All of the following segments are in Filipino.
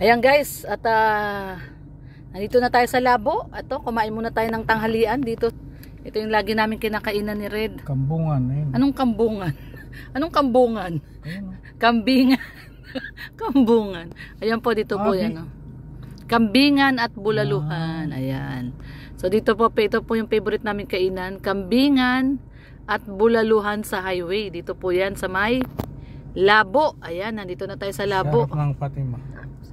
Ayan guys, at nandito na tayo sa labo. Ato, kumain muna tayo ng tanghalian dito. Ito yung lagi namin kinakainan ni Red. Kambungan. Ayun. Anong kambungan? Anong kambungan? Ayun. Kambingan. Kambungan. Ayan po, dito po yan. Oh. Kambingan at bulaluhan. Ayan. So dito po, ito po yung favorite namin kainan. Kambingan at bulaluhan sa highway. Dito po yan sa may labo. Ayan, nandito na tayo sa labo. Sa harap ng Fatima.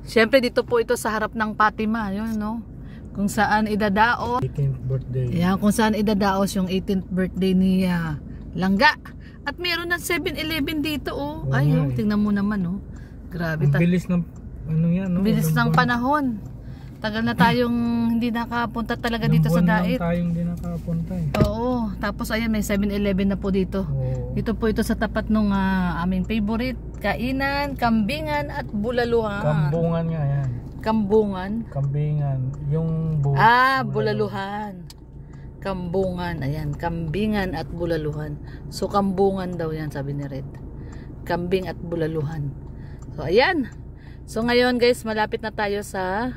Siyempre dito po ito sa harap ng Fatima. Yun, no? Kung saan idadaos. 18th birthday. Ayan, kung saan idadaos yung 18th birthday ni Langga. At meron ng 7-Eleven dito, oh. Oo, ay, oh, eh. tingnan mo naman, oh. Grabe. Ang bilis ng ano yan, no? Bilis ng panahon. Tagal na tayong hindi nakapunta talaga dito sa Dait. Tayong hindi nakapunta eh. Oo. Tapos ayan, may 7-Eleven na po dito. Oo. Dito po ito sa tapat nung aming favorite kainan, kambingan at bulaluhan. Kambungan nga yan. Kambungan? Kambingan. Yung bulaluhan. Kambungan. Ayan, kambingan at bulaluhan. So kambungan daw yan, sabi ni Red. Kambing at bulaluhan. So ayan. So ngayon guys, malapit na tayo sa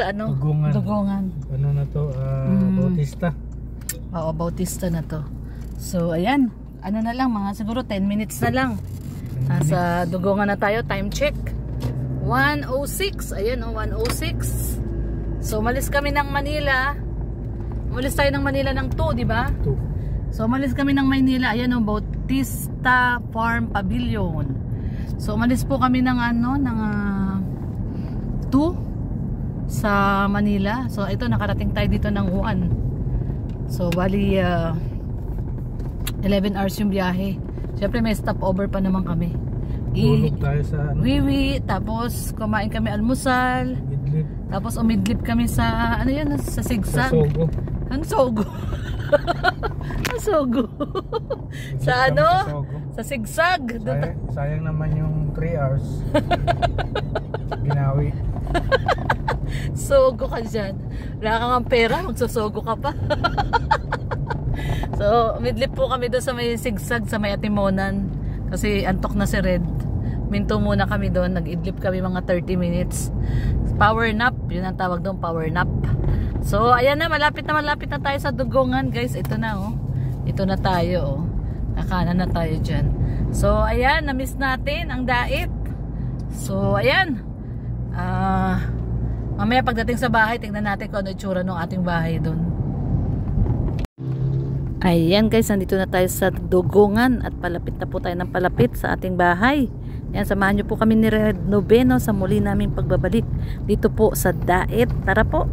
ano? Dugongan. Dugongan. Ano na to? Bautista. Oo, Bautista na to. So ayan, ano na lang, mga siguro 10 minutes na lang. Nasa Dugongan na tayo. Time check 1:06. Ayan, oh, 1:06. So umalis kami ng Manila. Umalis tayo ng Manila ng 2, di ba? 2. So umalis kami ng Manila. Ayan, oh, Bautista Farm Pavilion. So umalis po kami ng ano, ng 2 sa Manila. So ito, nakarating tayo dito ng 1. So bali 11 hours yung biyahe. Siyempre may stopover pa naman kami. Tulog tayo sa ano? Wiwi, tapos kumain kami almusal. Midlip. Tapos umidlip kami sa ano yan, sa Sigsag. Sa Sogo. Ang Sogo. Ang Sogo. Sa ano? Sa Sigsag. Sayang naman yung 3 hours. Ginawi. Sogo ka dyan. Wala kang ang pera, magsosogo ka pa. So, midlip po kami doon sa may Sigsag, sa may Atimonan. Kasi antok na si Red. Minto muna kami doon. Nag-idlip kami mga 30 minutes. Power nap. Yun ang tawag doon, power nap. So, ayan na. Malapit na tayo sa Dugongan, guys. Ito na, oh. Ito na tayo, oh. Kakanan na tayo dyan. So, ayan. Na-miss natin ang Dait. So, ayan. Mamaya pagdating sa bahay, tingnan natin kung ano itsura ng ating bahay doon. Ayan guys, nandito na tayo sa Dugongan at palapit na po tayo ng palapit sa ating bahay. Ayan, samahan nyo po kami ni Red Noveno sa muli naming pagbabalik dito po sa Dait. Tara po!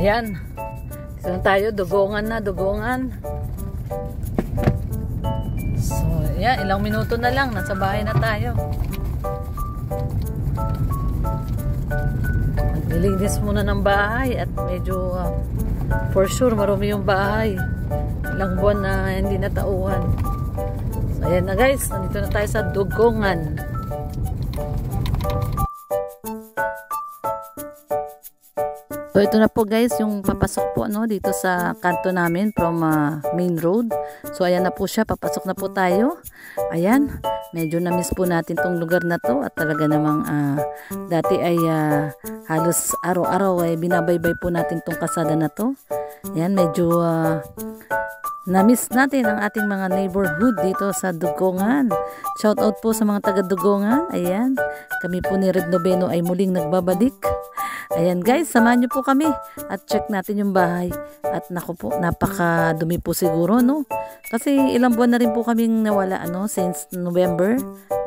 Ayan. Saan tayo? Dugongan na, Dugongan. So, ayan. Ilang minuto na lang. Nasa bahay na tayo. Maglilinis muna ng bahay at medyo for sure marumi yung bahay. Ilang buwan na hindi natauhan. So, ayan na guys. Nandito na tayo sa Dugongan. So ito na po guys yung papasok po no dito sa kanto namin from main road. So ayan na po siya, papasok na po tayo. Ayan, medyo na-miss po natin tong lugar na to at talaga namang dati ay halos araw-araw ay binabaybay po natin tong kasada na to. Ayan, medyo na-miss natin ang ating mga neighborhood dito sa Dugongan. Shout out po sa mga taga Dugongan. Ayan, kami po ni Red Noveno ay muling nagbabalik. Ayan guys, samahan nyo po kami at check natin yung bahay. At naku po, napakadumi po siguro no. Kasi ilang buwan na rin po kaming nawala ano, since November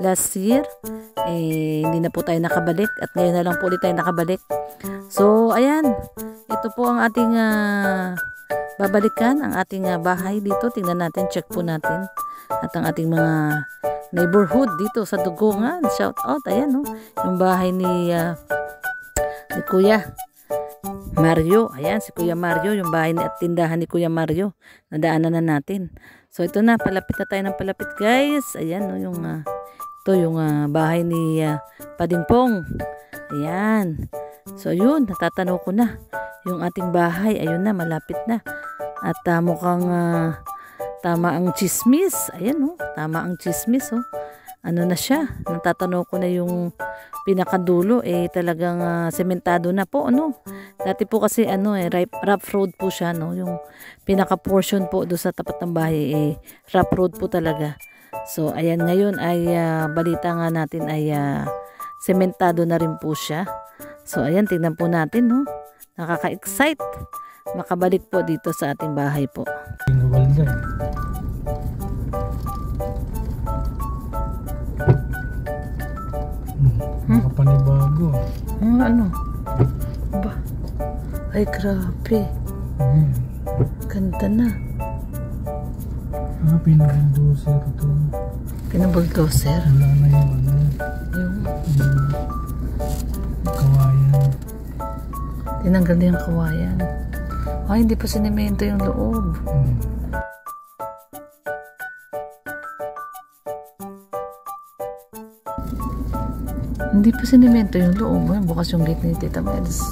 last year. Hindi na po tayo nakabalik at ngayon na lang po ulit tayo nakabalik. So ayan, ito po ang ating babalikan, ang ating bahay dito. Tingnan natin, check po natin. At ang ating mga neighborhood dito sa Dugongan. Shout out, ayan no, yung bahay ni Kuya. Mario. Ayan, si Kuya Mario, yung bahay at tindahan ni Kuya Mario. Nadaanan na natin. So ito na, palapit na tayo ng palapit guys. Ayan, no, ito yung bahay ni Padingpong. Ayan. So yun, natatanaw ko na. Yung ating bahay, ayun na, malapit na. At mukhang tama ang chismis. Ayan, oh, tama ang chismis, oh. Ano na siya, natatanaw ko na yung pinakadulo, talagang sementado na po, ano. Dati po kasi, rough road po siya, no. Yung pinaka portion po doon sa tapat ng bahay, rough road po talaga. So, ayan, ngayon ay balita nga natin ay sementado na rin po siya. So, ayan, tingnan po natin, no. Nakaka-excite makabalik po dito sa ating bahay po. Nakapanibago. Ano? Ba? Ay, grabe. Ganda na. Pinabuldoser ito. Pinabuldoser? Wala na yung Yung kawayan. tinanggal na yung kawayan. Ay, hindi pa sinemento yung loob. Hindi pa sinemento yung loob. Bukas yung gate ni Tita Meds.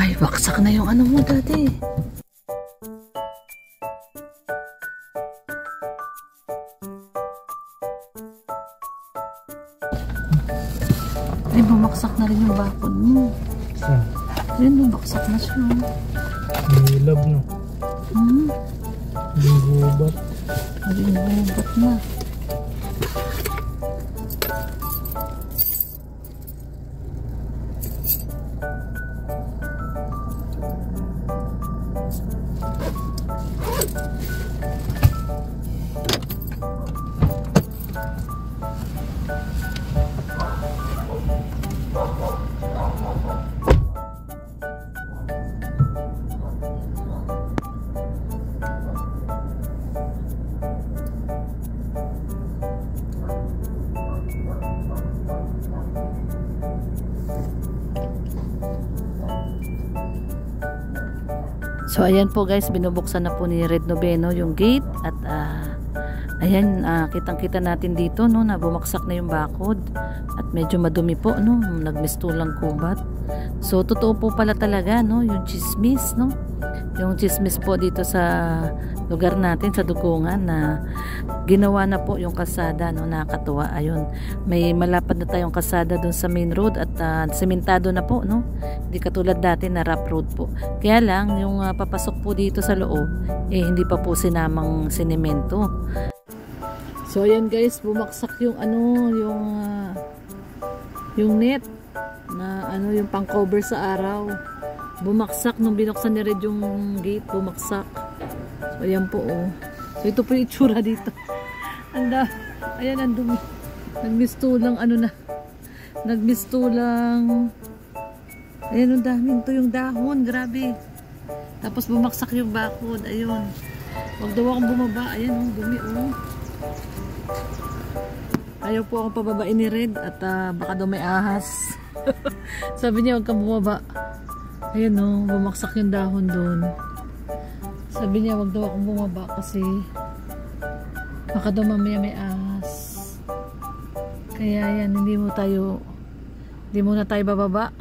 Ay, baksak na yung ano mo dati. Ay, bumaksak na rin yung bakod mo. Saan? Ayun, baksak na siya. Nilab, no? Linggubat. Linggubat na. So ayan po guys, binubuksan na po ni Red Noveno yung gate at ayan, kitang-kita natin dito, no, na bumaksak na yung bakod at medyo madumi po, no, nagmistulang kubat. So totoo po pala talaga, no, yung chismis, no, yung chismis po dito sa lugar natin sa Dugungan na ginawa na po yung kalsada, no, nakakatuwa. Ayun, may malapad na tayong kalsada doon sa main road at sementado na po, no, hindi katulad dati na rough road po. Kaya lang yung papasok po dito sa loob hindi pa po sinamang sinemento. So ayan guys, bumaksak yung yung net na yung pang cover sa araw. Bumaksak nung binuksan ni Red yung gate, bumaksak. So ayan po, oh. So ito po yung itsura dito. Ayan, ang dumi. Nagmistulang nagmistulang. Ayan, ang daming to yung dahon, grabe. Tapos bumaksak yung bakod, ayun. Wag daw akong bumaba, ayan, oh, dumi, oh. Ayaw po akong pababain ni Red at baka daw may ahas. Sabi niya, wag kang bumaba. Ayan, oh, bumaksak yung dahon doon. Sabi niya, wag daw akong bumaba kasi baka daw mamaya may ahas. Kaya yan, hindi muna tayo bababa.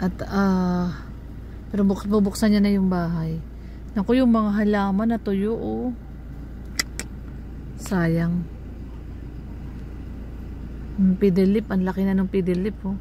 At pero bubuksan niya na yung bahay. Naku, yung mga halaman na tuyo, oh. Sayang. Pidilip, ang laki na ng pidilip, oh.